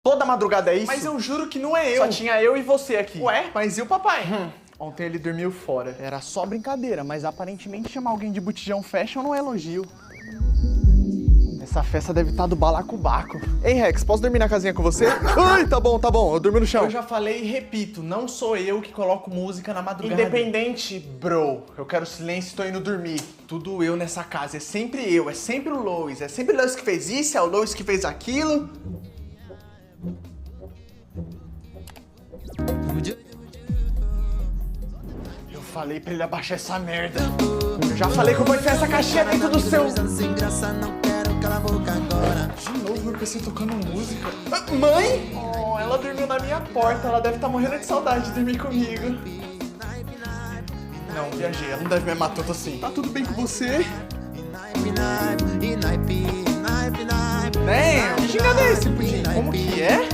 Toda madrugada é isso? Mas eu juro que não é eu. Só tinha eu e você aqui. Ué, mas e o papai? Ontem ele dormiu fora. Era só brincadeira, mas aparentemente chamar alguém de botijão fashion não é elogio. Essa festa deve estar do balacobaco. Ei, Rex, posso dormir na casinha com você? Ai, tá bom, eu durmo no chão. Eu já falei e repito, não sou eu que coloco música na madrugada. Independente, bro. Eu quero silêncio e tô indo dormir. Tudo eu nessa casa, é sempre eu, é sempre o Lois. É sempre o Lois que fez isso, é o Lois que fez aquilo. Eu falei pra ele abaixar essa merda. Eu já falei que eu vou enfiar essa caixinha dentro do seu... De novo eu pensei tocando música. Mãe? Oh, ela dormiu na minha porta. Ela deve estar morrendo de saudade de dormir comigo. Não, viajei. Ela não deve me matar tanto assim. Tá tudo bem com você? Nem. Que gingado é esse, Pudim? Como que é?